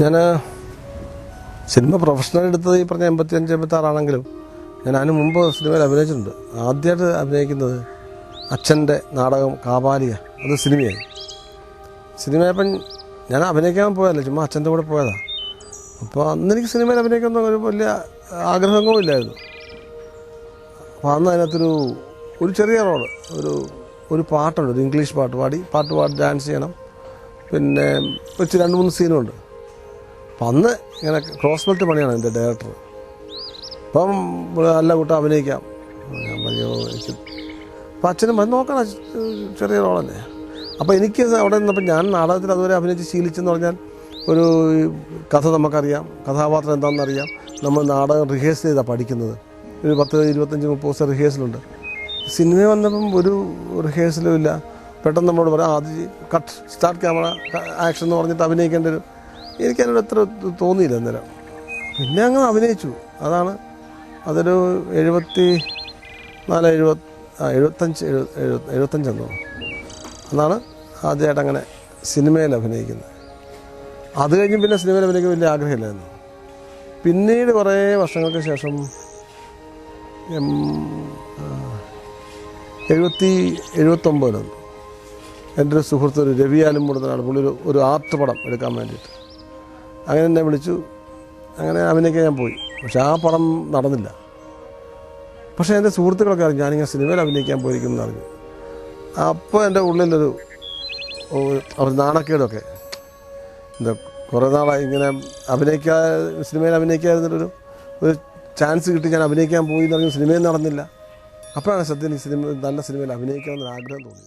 ഞാൻ cinema professional എടുത്തത് ഈ പറഞ്ഞ 85-86 ആണെങ്കിലും ഞാൻ അതിന് മുമ്പ് സിനിമയിൽ അഭിനയിച്ചിട്ടുണ്ട്. ആദ്യമായിട്ട് അഭിനയിക്കുന്നത് അച്ഛൻ്റെ നാടകം കാപാലിക, അത് സിനിമയായി. സിനിമയപ്പം ഞാൻ അഭിനയിക്കാൻ പോയതല്ല, ചുമ്മാ അച്ഛൻ്റെ കൂടെ പോയതാണ്. അപ്പോൾ അന്ന് എനിക്ക് സിനിമയിൽ അഭിനയിക്കുന്ന ഒരു വലിയ ആഗ്രഹങ്ങളും ഇല്ലായിരുന്നു. അപ്പോൾ അന്ന് അതിനകത്തൊരു ചെറിയ റോള്, ഒരു പാട്ടുണ്ട്, ഒരു ഇംഗ്ലീഷ് പാട്ട് പാടി ഡാൻസ് ചെയ്യണം, പിന്നെ വെച്ച് 2-3 സീനുണ്ട്. അപ്പം അന്ന് ഇങ്ങനെ ക്രോസ് ബെൽറ്റ് പണിയാണ് എൻ്റെ ഡയറക്ടർ. അപ്പം നല്ല കൂട്ടം അഭിനയിക്കാം, ഞാൻ പറഞ്ഞു എനിക്ക്. അപ്പം അച്ഛനും അത് നോക്കണം, ചെറിയ റോളല്ലേ. അപ്പോൾ എനിക്ക് അവിടെ നിന്നപ്പോൾ ഞാൻ നാടകത്തിൽ അതുവരെ അഭിനയിച്ച് ശീലിച്ചെന്ന് പറഞ്ഞാൽ ഒരു കഥ നമുക്കറിയാം, കഥാപാത്രം എന്താണെന്നറിയാം. നമ്മൾ നാടകം റിഹേഴ്സൽ ചെയ്താണ് പഠിക്കുന്നത്. ഒരു 10-25-30 ദിവസം റിഹേഴ്സലുണ്ട്. സിനിമ വന്നപ്പം ഒരു റിഹേഴ്സലും ഇല്ല. പെട്ടെന്ന് നമ്മളോട് പറയാം ആദ്യം കട്ട്, സ്റ്റാർട്ട് ക്യാമറ, ആക്ഷൻ എന്ന് പറഞ്ഞിട്ട് അഭിനയിക്കേണ്ട ഒരു, എനിക്കതിനോട് എത്ര തോന്നിയില്ല അന്നേരം. പിന്നെ അങ്ങ് അഭിനയിച്ചു. അതൊരു 75 എന്നോ അതാണ് ആദ്യമായിട്ട് അങ്ങനെ സിനിമയിൽ അഭിനയിക്കുന്നത്. അത് കഴിഞ്ഞ് പിന്നെ സിനിമയിൽ അഭിനയിക്കാൻ വലിയ ആഗ്രഹമില്ലായിരുന്നു. പിന്നീട് കുറേ വർഷങ്ങൾക്ക് ശേഷം 79 എൻ്റെ ഒരു സുഹൃത്ത്, ഒരു രവി ആലുംമൂടനാണ്, പുള്ളി ഒരു ആർട്ട് പടം എടുക്കാൻ വേണ്ടിയിട്ട് അങ്ങനെ എന്നെ വിളിച്ചു. അങ്ങനെ അഭിനയിക്കാൻ ഞാൻ പോയി. പക്ഷെ ആ പടം നടന്നില്ല. പക്ഷേ എൻ്റെ സുഹൃത്തുക്കളൊക്കെ അറിഞ്ഞു ഞാനിങ്ങനെ സിനിമയിൽ അഭിനയിക്കാൻ പോയിരിക്കുമെന്ന് അറിഞ്ഞു. അപ്പോൾ എൻ്റെ ഉള്ളിലൊരു നാണക്കേടൊക്കെ, എന്താ കുറേ നാളായി ഇങ്ങനെ സിനിമയിൽ അഭിനയിക്കാതിരുന്നൊരു ചാൻസ് കിട്ടി, ഞാൻ അഭിനയിക്കാൻ പോയി എന്ന് പറഞ്ഞു, സിനിമയിൽ നടന്നില്ല. അപ്പോഴാണ് സത്യം ഈ നല്ല സിനിമയിൽ അഭിനയിക്കാമെന്നൊരു ആഗ്രഹം തോന്നി.